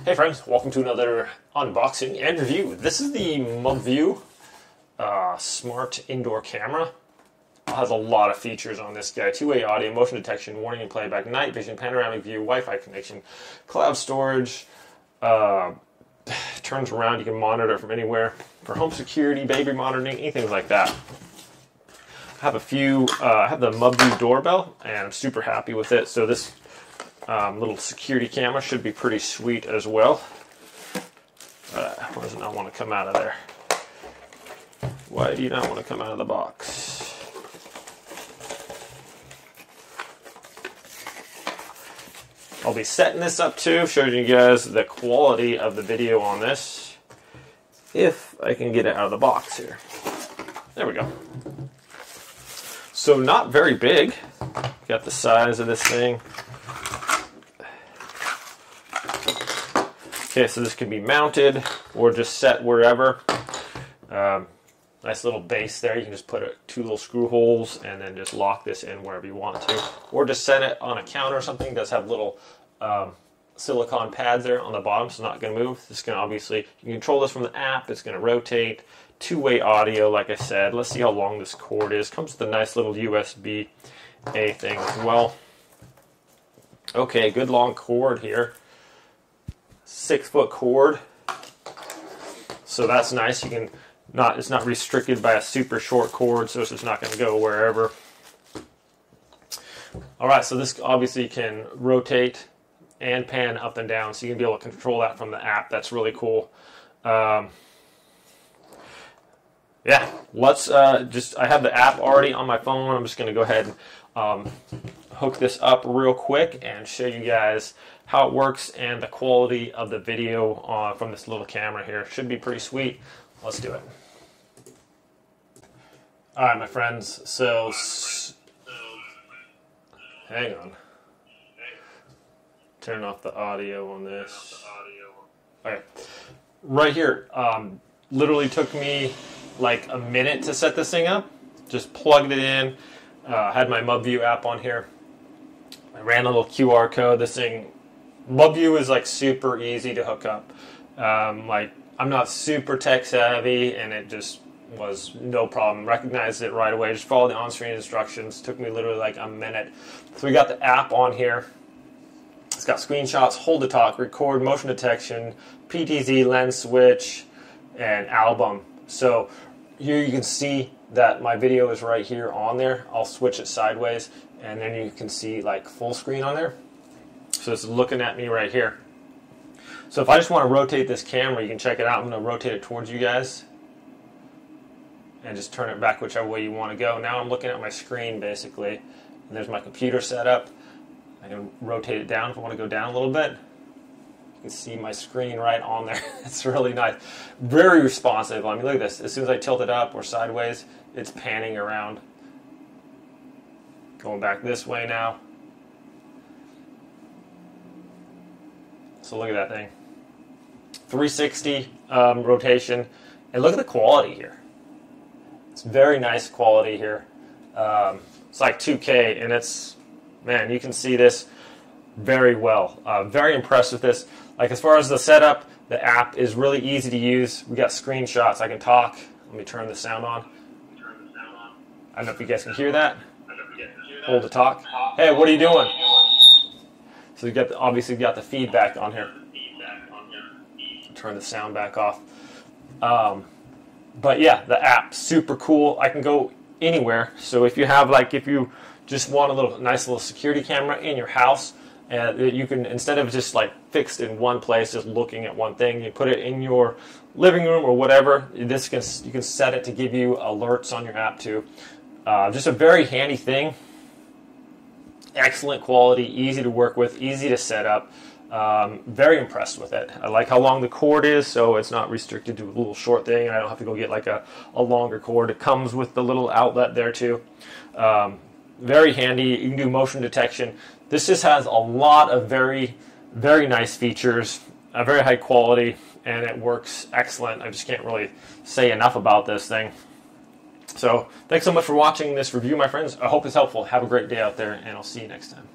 Hey friends, welcome to another unboxing and review. This is the Mubview smart indoor camera. It has a lot of features on this guy. Two-way audio, motion detection, warning and playback, night vision, panoramic view, Wi-Fi connection, cloud storage, turns around, you can monitor from anywhere. For home security, baby monitoring, anything like that. I have I have the Mubview doorbell and I'm super happy with it. So this little security camera should be pretty sweet as well. Why does it not want to come out of there? Why do you not want to come out of the box? I'll be setting this up too, showing you guys the quality of the video on this, if I can get it out of the box here. There we go. So not very big. Got the size of this thing. Okay, so this can be mounted or just set wherever. Nice little base there. You can just put two little screw holes and then just lock this in wherever you want to. Or just set it on a counter or something. It does have little silicone pads there on the bottom, so it's not going to move. This can obviously, you can control this from the app. It's going to rotate. Two-way audio, like I said. Let's see how long this cord is. Comes with a nice little USB-A thing as well. Okay, good long cord here. 6-foot cord, so that's nice. You can it's not restricted by a super short cord, so it's just not going to go wherever. All right, so this obviously can rotate and pan up and down, so you can be able to control that from the app. That's really cool. Yeah, let's I have the app already on my phone. I'm just going to go ahead and hook this up real quick and show you guys how it works and the quality of the video from this little camera here. Should be pretty sweet. Let's do it. Alright, my friends, so hang on. Turn off the audio on this. Alright, right here, literally took me like a minute to set this thing up. Just plugged it in. Had my Mubview app on here. I ran a little QR code. This thing, Mubview is like super easy to hook up. Like I'm not super tech savvy, and it just was no problem. Recognized it right away. Just followed the on-screen instructions. Took me literally like a minute. So we got the app on here. It's got screenshots, hold to talk, record, motion detection, PTZ, lens switch, and album. So here you can see that my video is right here on there. I'll switch it sideways, and then you can see like full screen on there. So it's looking at me right here. So if I just want to rotate this camera, you can check it out. I'm going to rotate it towards you guys and just turn it back whichever way you want to go. Now I'm looking at my screen basically, and there's my computer set up. I can rotate it down if I want to go down a little bit. You can see my screen right on there. It's really nice. Very responsive. I mean, look at this. As soon as I tilt it up or sideways, it's panning around. Going back this way now. So look at that thing. 360 rotation. And look at the quality here. It's very nice quality here. It's like 2K, and it's, man, you can see this very well. Very impressed with this. Like as far as the setup, the app is really easy to use. We got screenshots. I can talk. Let me turn the sound on. I don't know if you guys can hear that. Hold to talk. Hey, what are you doing? So you got obviously got the feedback on here. Turn the sound back off. But yeah, the app super cool. I can go anywhere. So if you have if you just want a nice little security camera in your house, and you can, instead of just like fixed in one place, just looking at one thing, you put it in your living room or whatever. You can set it to give you alerts on your app too. Just a very handy thing. Excellent quality, easy to work with, easy to set up. Very impressed with it. I like how long the cord is, so it's not restricted to a little short thing, and I don't have to go get like a longer cord. It comes with the little outlet there too. Very handy. You can do motion detection. This just has a lot of very, very nice features, very high quality, and it works excellent. I just can't really say enough about this thing. So thanks so much for watching this review, my friends. I hope it's helpful. Have a great day out there, and I'll see you next time.